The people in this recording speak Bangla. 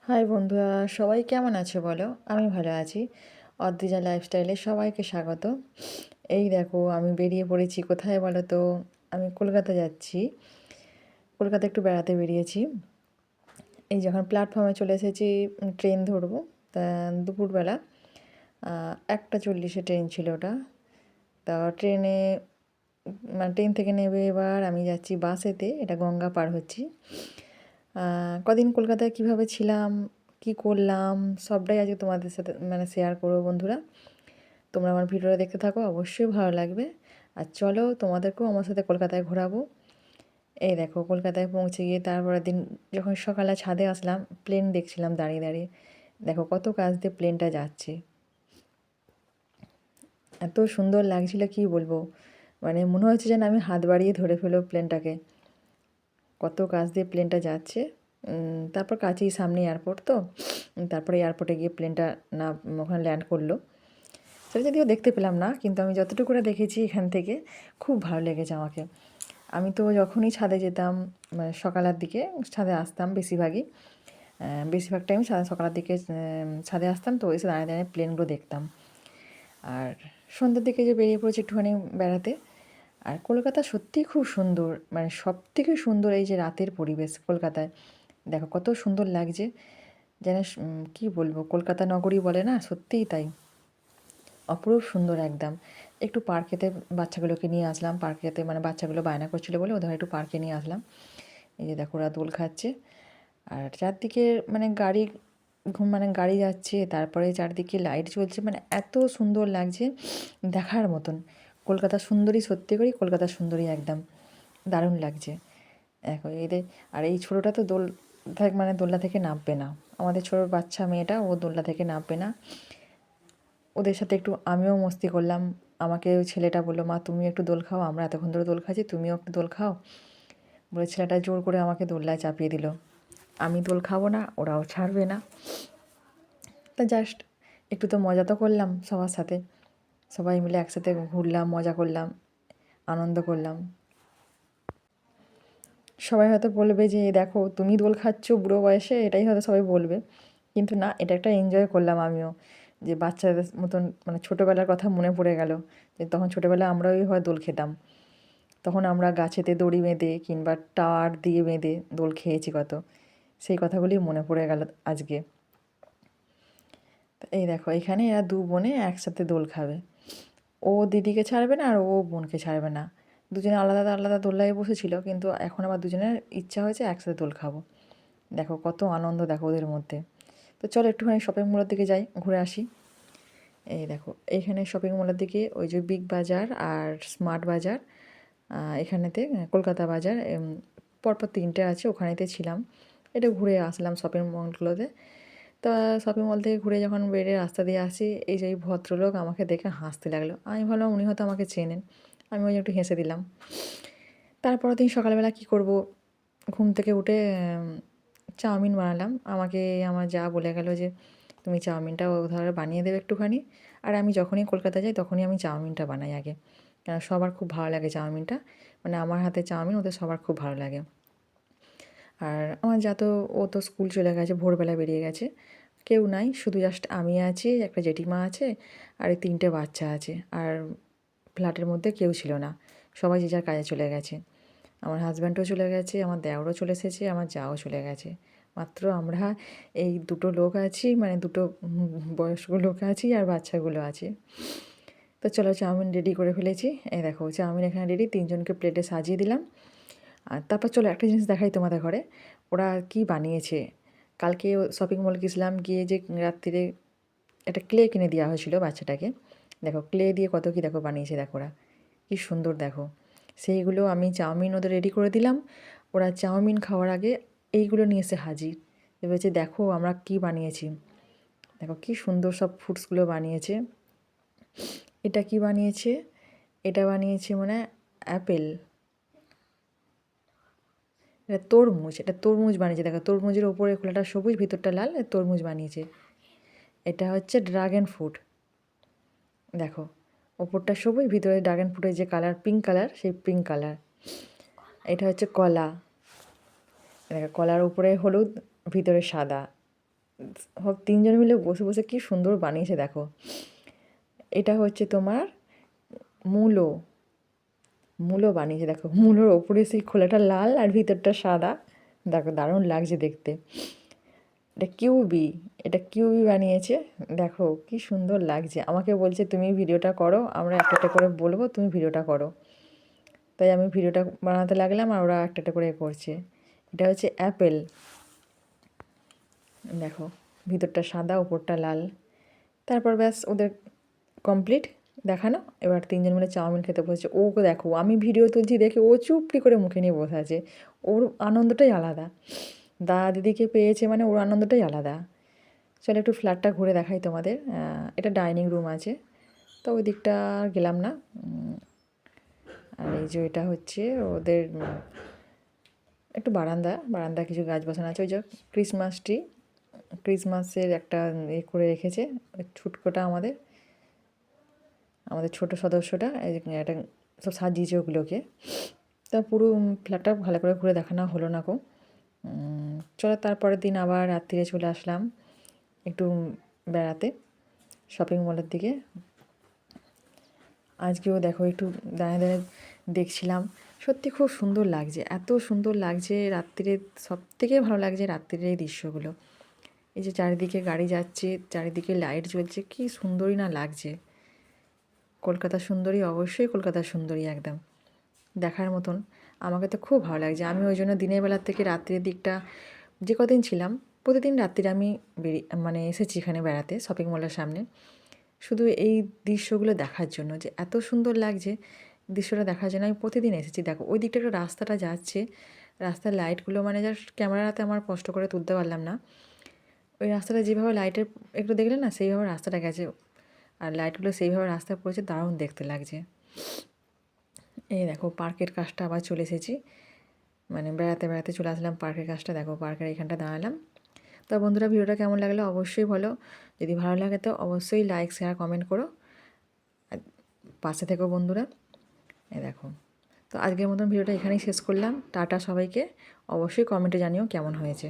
হাই বন্ধুরা, সবাই কেমন আছো বলো? আমি ভালো আছি। অদ্রিজা লাইফস্টাইলে সবাইকে স্বাগত। এই দেখো, আমি বেরিয়ে পড়েছি কোথায় বলো তো? আমি কলকাতা যাচ্ছি। কলকাতা একটু বেড়াতে বেরিয়েছি। এই যখন প্ল্যাটফর্মে চলে এসেছি, ট্রেন ধরবো। তা দুপুরবেলা 1:40-এ ট্রেন ছিল ওটা। তা ট্রেনে মানে ট্রেন থেকে নেবে এবার আমি যাচ্ছি বাসেতে, এটা গঙ্গা পার হচ্ছি। কদিন কলকাতায় কীভাবে ছিলাম, কি করলাম, সবটাই আজকে তোমাদের সাথে মানে শেয়ার করবো বন্ধুরা। তোমরা আমার ভিডিওটা দেখতে থাকো, অবশ্যই ভালো লাগবে। আর চলো তোমাদেরকেও আমার সাথে কলকাতায় ঘোরাবো। এই দেখো, কলকাতায় পৌঁছে গিয়ে তারপরের দিন যখন সকালে ছাদে আসলাম, প্লেন দেখছিলাম দাঁড়িয়ে দাঁড়িয়ে। দেখো কত কাছ দিয়ে প্লেনটা যাচ্ছে, এত সুন্দর লাগছিল কি বলবো। মানে মনে হচ্ছে যেন আমি হাত বাড়িয়ে ধরে ফেলো প্লেনটাকে, কত কাছ দিয়ে প্লেনটা যাচ্ছে। তারপর কাছেই সামনে এয়ারপোর্ট তো, তারপরে এয়ারপোর্টে গিয়ে প্লেনটা না ওখানে ল্যান্ড করলো। সেটা যদিও দেখতে পেলাম না, কিন্তু আমি যতটুকু করে দেখেছি এখান থেকে খুব ভালো লেগেছে আমাকে। আমি তো যখনই ছাদে যেতাম, মানে সকালের দিকে ছাদে আসতাম বেশিরভাগ টাইম সকালের দিকে ছাদে আসতাম, তো এসে দাঁড়িয়ে দাঁড়িয়ে প্লেনগুলো দেখতাম। আর সন্ধ্যের দিকে যে বেরিয়ে পড়েছি একটুখানি বেড়াতে। আর কলকাতা সত্যিই খুব সুন্দর, মানে সবথেকে সুন্দর এই যে রাতের পরিবেশ কলকাতায়। দেখো কত সুন্দর লাগছে, যেন কী বলবো, কলকাতা নগরী বলে না, সত্যিই তাই। অপরূপ সুন্দর একদম। একটু পার্কেতে বাচ্চাগুলোকে নিয়ে আসলাম, পার্কেতে মানে বাচ্চাগুলো বায়না করছিল বলে ওদের একটু পার্কে নিয়ে আসলাম। এই যে দেখো ওরা দোল খাচ্ছে। আর চারদিকে মানে মানে গাড়ি যাচ্ছে, তারপরে চারদিকে লাইট জ্বলছে, মানে এত সুন্দর লাগছে, দেখার মতন। কলকাতা সুন্দরী, সত্যি করেই কলকাতা সুন্দরী একদম, দারুণ লাগছে। দেখো এদের, আর এই ছোটোটা তো মানে দোলনা থেকে নামবে না। আমাদের ছোটো বাচ্চা মেয়েটা, ও দোলনা থেকে নামবে না। ওদের সাথে একটু আমিও মস্তি করলাম। আমাকে ওই ছেলেটা বললো, মা তুমিও একটু দোল খাও, আমরা এতক্ষণ ধরে দোল খাচ্ছি, তুমিও একটু দোল খাও। বলে ছেলেটা জোর করে আমাকে দোলনায় চাপিয়ে দিল। আমি দোল খাবো না, ওরাও ছাড়বে না। তা জাস্ট একটু তো মজা তো করলাম সবার সাথে, সবাই মিলে একসাথে ঘুরলাম, মজা করলাম, আনন্দ করলাম। সবাই হয়তো বলবে যে দেখো তুমি দোল খাচ্ছ বুড়ো বয়সে, এটাই হয়তো সবাই বলবে, কিন্তু না, এটা একটা এনজয় করলাম আমিও। যে বাচ্চাদের মতন মানে ছোটোবেলার কথা মনে পড়ে গেল, যে তখন ছোটোবেলায় আমরাও হয় দোল খেতাম। তখন আমরা গাছেতে দড়ি বেঁধে কিংবা টার দিয়ে বেঁধে দোল খেয়েছি কত, সেই কথাগুলি মনে পড়ে গেল আজকে। এই দেখো এখানে এরা দু বোনে একসাথে দোল খাবে, ও দিদিকে ছাড়বে না আর ও বোনকে ছাড়বে না। দুজনে আলাদা আলাদা দোলনায় বসেছিল, কিন্তু এখন আবার দুজনের ইচ্ছা হয়েছে একসাথে দোল খাবো। দেখো কত আনন্দ, দেখো ওদের মধ্যে। তো চলো একটুখানি শপিং মলের দিকে যাই, ঘুরে আসি। এই দেখো এইখানে শপিং মলের দিকে ওই যে বিগ বাজার আর স্মার্ট বাজার, এখানেতে কলকাতা বাজার, পরপর তিনটে আছে, ওখানেতে ছিলাম। এটা ঘুরে আসলাম শপিং মলগুলোতে। তা শপিং মল থেকে ঘুরে যখন বেরিয়ে রাস্তা দিয়ে আসি, এই যে এই ভদ্রলোক আমাকে দেখে হাসতে লাগলো। আমি ভাবলাম উনি হয়তো আমাকে চেনেন, আমি ওই একটু হেসে দিলাম। তারপরের দিন সকালবেলা কী করব, ঘুম থেকে উঠে চাউমিন বানালাম। আমাকে আমার যা বলে গেল যে তুমি চাউমিনটা ধরো বানিয়ে দেবে একটুখানি। আর আমি যখনই কলকাতা যাই তখনই আমি চাউমিনটা বানাই আগে, কেন সবার খুব ভালো লাগে চাউমিনটা, মানে আমার হাতে চাউমিন ওদের সবার খুব ভালো লাগে। আর আমার যা তো, ও তো স্কুল চলে গেছে, ভোরবেলা বেরিয়ে গেছে, কেউ নাই, শুধু জাস্ট আমি আছি, একটা জেঠিমা আছে, আর এই তিনটে বাচ্চা আছে। আর ফ্ল্যাটের মধ্যে কেউ ছিল না, সবাই যে যার কাজে চলে গেছে। আমার হাজব্যান্ডও চলে গেছে, আমার দেওরও চলে এসেছে, আমার জাও চলে গেছে। মাত্র আমরা এই দুটো লোক আছি, মানে দুটো বয়স্ক লোক আছি আর বাচ্চাগুলো আছে। তো চলো চাউমিন রেডি করে ফেলেছি। এই দেখো চাউমিন এখানে রেডি, তিনজনকে প্লেটে সাজিয়ে দিলাম। আর তারপর চলো একটা জিনিস দেখাই তোমাদের ঘরে, ওরা কি বানিয়েছে। কালকে শপিং মল গেছিলাম, গিয়ে যে রাত্রিরে একটা ক্লে কিনে দেওয়া হয়েছিল বাচ্চাটাকে। দেখো ক্লে দিয়ে কত কী দেখো বানিয়েছে, দেখো ওরা কী সুন্দর দেখো। সেইগুলো আমি চাউমিন ওদের রেডি করে দিলাম, ওরা চাউমিন খাওয়ার আগে এইগুলো নিয়ে এসে হাজির। ভেবেছে দেখো আমরা কি বানিয়েছি, দেখো কী সুন্দর সব ফ্রুটসগুলো বানিয়েছে। এটা কি বানিয়েছে, এটা বানিয়েছে মানে অ্যাপেল, এটা তরমুজ, এটা তরমুজ বানিয়েছে। দেখো তরমুজের ওপরে খোলাটা সবুজ, ভিতরটা লাল, তরমুজ বানিয়েছে। এটা হচ্ছে ড্রাগন ফ্রুট, দেখো ওপরটা সবুজ, ভিতরে ড্রাগন ফ্রুটের যে কালার পিঙ্ক কালার, সেই পিঙ্ক কালার। এটা হচ্ছে কলা, দেখো কলার উপরে হলুদ, ভিতরে সাদা। সব তিনজন মিলে বসে বসে কী সুন্দর বানিয়েছে দেখো। এটা হচ্ছে তোমার মূলো মূলো বানিয়েছে দেখো, মূলোর ওপরে সেই খোলাটা লাল আর ভিতরটা সাদা। দেখো দারুণ লাগছে দেখতে। এটা কিউবি বানিয়েছে। দেখো কি সুন্দর লাগছে। আমাকে বলছে তুমি ভিডিওটা করো, আমরা একটা একটা করে বলবো, তুমি ভিডিওটা করো। তাই আমি ভিডিওটা বানাতে লাগলাম আর ওরা একটা একটা করে করছে। এটা হচ্ছে অ্যাপেল। দেখো ভিতরটা সাদা ওপরটা লাল। তারপর ব্যাস ওদের কমপ্লিট দেখানো। এবার তিনজন মিলে চাউমিন খেতে বসেছে। ওকে দেখো, আমি ভিডিও তুলছি দেখে ও চুপটি করে মুখে নিয়ে বসে আছে। ওর আনন্দটাই আলাদা। দাদা দিদিকে পেয়েছে মানে ওর আনন্দটাই আলাদা। চলো একটু ফ্ল্যাটটা ঘুরে দেখাই তোমাদের। এটা ডাইনিং রুম আছে, তো ওই দিকটা আর গেলাম না। আর এই যে এটা হচ্ছে ওদের একটু বারান্দা কিছু গাছ বসানো আছে। ওই যে ক্রিসমাস ট্রি, ক্রিসমাসের একটা করে রেখেছে ছুটকোটা আমাদের ছোট সদস্যটা। এটা সব সাজিয়েছে ওগুলোকে। তা পুরো ফ্ল্যাটটা ভালো করে ঘুরে দেখানো হলো না গো। চলো তারপরের দিন আবার রাত্রিরে চলে আসলাম একটু বেড়াতে শপিং মলের দিকে। আজকেও দেখো একটু দাঁড়িয়ে দাঁড়িয়ে দেখছিলাম, সত্যি খুব সুন্দর লাগছে, এত সুন্দর লাগছে রাত্রিরে। সবথেকে ভালো লাগছে রাত্রির এই দৃশ্যগুলো। এই যে চারিদিকে গাড়ি যাচ্ছে, চারিদিকে লাইট জ্বলছে, কী সুন্দরই না লাগছে। কলকাতা সুন্দরী, অবশ্যই কলকাতা সুন্দরী একদম দেখার মতন। আমাকে তো খুব ভালো লাগছে। আমি ওই জন্য দিনের বেলার থেকে রাত্রির দিকটা যে কদিন ছিলাম, প্রতিদিন রাত্রিরে আমি এসেছি এখানে বেড়াতে শপিং মলের সামনে, শুধু এই দৃশ্যগুলো দেখার জন্য যে এত সুন্দর লাগছে। দৃশ্যটা দেখার জন্য আমি প্রতিদিন এসেছি। দেখো ওই দিকটা একটা রাস্তাটা যাচ্ছে, রাস্তার লাইটগুলো জাস্ট ক্যামেরাতে আমার কষ্ট করে তুলতে পারলাম না। ওই রাস্তাটা যেভাবে লাইটের একটু দেখলে না, সেইভাবে রাস্তাটা গেছে আর লাইটগুলো সেইভাবে রাস্তায় পড়েছে, দারুণ দেখতে লাগছে। এই দেখো পার্কের কাজটা আবার চলে এসেছি, বেড়াতে বেড়াতে চলে আসলাম পার্কের কাজটা। দেখো পার্কের এখানটা দাঁড়ালাম। তো বন্ধুরা ভিডিওটা কেমন লাগলো অবশ্যই বলো। যদি ভালো লাগে তো অবশ্যই লাইক শেয়ার কমেন্ট করো, পাশে থেকো বন্ধুরা। এই দেখো, তো আজকের মতন ভিডিওটা এখানেই শেষ করলাম। টাটা সবাইকে। অবশ্যই কমেন্টে জানিও কেমন হয়েছে।